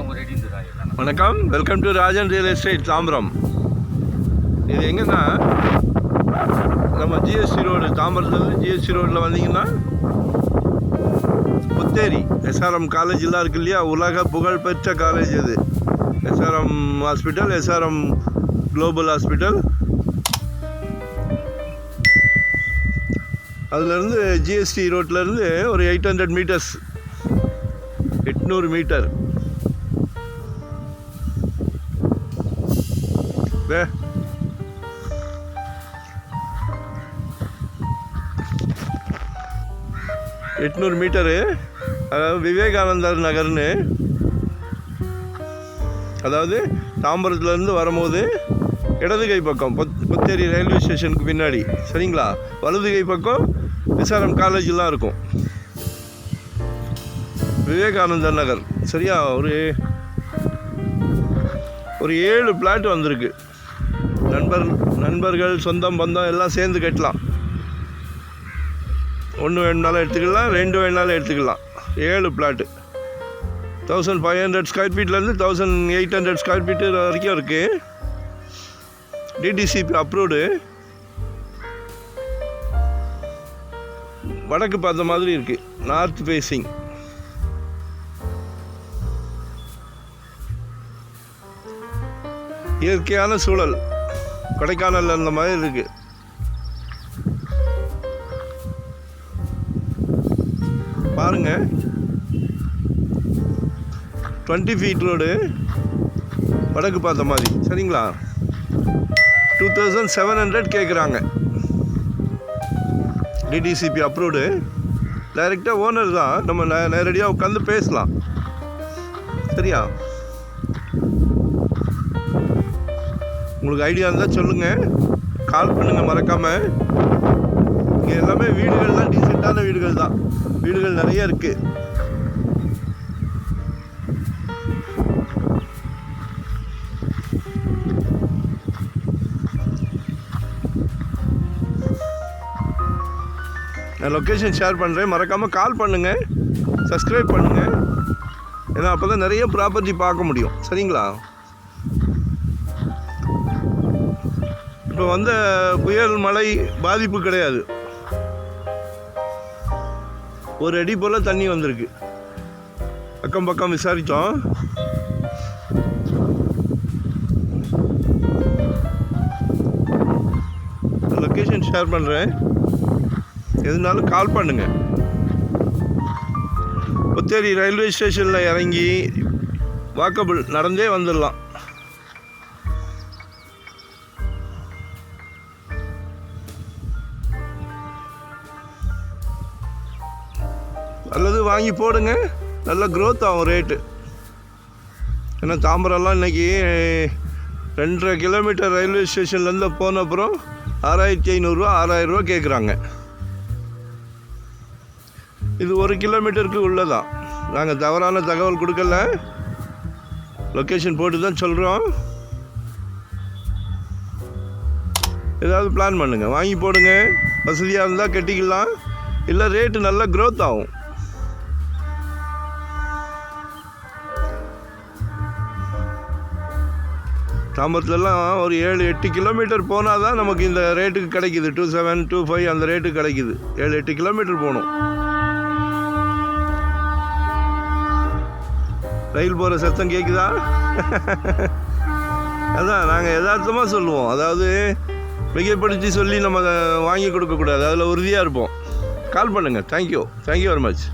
வணக்கம், welcome to Rajan real estate Tambaram. இது எங்கன்னா நம்ம ஜிஎஸ்டி ரோடு, தாம்பரத்துலேருந்து ஜிஎஸ்டி ரோட்டில் வந்தீங்கன்னா புத்தேரி எஸ்ஆர்எம் காலேஜெலாம் இருக்கு இல்லையா, உலக புகழ்பெற்ற காலேஜ் அது. SRM hospital, SRM global hospital. அதுலேருந்து ஜிஎஸ்டி ரோட்லேருந்து ஒரு 800 மீட்டர்ஸ், 800 மீட்டர். 800 மீட்டரு. அதாவது விவேகானந்தர் நகர்னு, அதாவது தாம்பரத்துலேருந்து வரும்போது இடது கை பக்கம் புத்தேரி ரயில்வே ஸ்டேஷனுக்கு பின்னாடி, சரிங்களா? வலது கை பக்கம் எஸ்ஆர்எம் காலேஜெலாம் இருக்கும். விவேகானந்தர் நகர், சரியா? ஒரு 7 பிளாட் வந்திருக்கு. நண்பர்கள், சொந்தம், பந்தம் எல்லாம் சேர்ந்து கட்டலாம். 1 வேணுனாலும் எடுத்துக்கலாம், 2 வேணுனாலும் எடுத்துக்கலாம். 7 பிளாட்டு 1500 ஸ்கொயர் ஃபீட்லேருந்து 1800 ஸ்கொயர் ஃபீட்டு வரைக்கும் இருக்குது. DTCP approved. வடக்கு பார்த்த மாதிரி இருக்குது, நார்த் ஃபேஸிங். இயற்கையான சூழல், கொடைக்கானல் அந்த மாதிரி இருக்குது. பாருங்க, 20 ஃபீட் ரோடு, வடக்கு பார்த்த மாதிரி, சரிங்களா? 2700 கேட்குறாங்க. DTCP approved. டைரெக்டாக ஓனர் தான், நம்ம நேரடியாக உட்காந்து பேசலாம், சரியா? உங்களுக்கு ஐடியா இருந்தால் சொல்லுங்கள், கால் பண்ணுங்கள் மறக்காமல். இங்கே எல்லாமே வீடுகள் தான், டீசெண்டான வீடுகள் தான். வீடுகள் நிறைய இருக்குது. நான் லொக்கேஷன் ஷேர் பண்ணுறேன், மறக்காமல் கால் பண்ணுங்கள், சப்ஸ்கிரைப் பண்ணுங்கள். ஏன்னா அப்போ தான் நிறைய ப்ராப்பர்ட்டி பார்க்க முடியும், சரிங்களா? இப்போ வந்த புயல் மழை பாதிப்பு கிடையாது. 1 அடி போல் தண்ணி வந்திருக்கு. அக்கம் பக்கம் விசாரித்தோம். லொக்கேஷன் ஷேர் பண்ணுறேன், எதுனாலும் கால் பண்ணுங்கள். புத்தேரி ரயில்வே ஸ்டேஷனில் இறங்கி வாக்கபிள், நடந்தே வந்துடலாம். அல்லது வாங்கி போடுங்க, நல்ல க்ரோத் ஆகும் ரேட்டு. ஏன்னா தாம்பரம்லாம் இன்றைக்கி 2.5 கிலோமீட்டர் ரயில்வே ஸ்டேஷன்லேருந்து போன அப்புறம் 6500 6000 கேட்குறாங்க. இது 1 கிலோமீட்டருக்கு உள்ளதான். நாங்கள் தவறான தகவல் கொடுக்கல, லொக்கேஷன் போட்டு தான் சொல்கிறோம். ஏதாவது பிளான் பண்ணுங்கள், வாங்கி போடுங்க. வசதியாக இருந்தால் கட்டிக்கலாம், இல்லை ரேட்டு நல்லா க்ரோத் ஆகும். தாம்பரத்துலலாம் ஒரு 7-8 கிலோமீட்டர் போனால் தான் நமக்கு இந்த ரேட்டுக்கு கிடைக்கிது. 27, 25 அந்த ரேட்டுக்கு கிடைக்கிது. 7-8 கிலோமீட்டர் போகணும். ரயில் போகிற சத்தம் கேட்குதா? அதான் நாங்கள் யதார்த்தமாக சொல்லுவோம். அதாவது மிகைப்படுத்தி சொல்லி நம்ம வாங்கி கொடுக்கக்கூடாது, அதில் உறுதியாக இருப்போம். கால் பண்ணுங்கள். Thank you very much.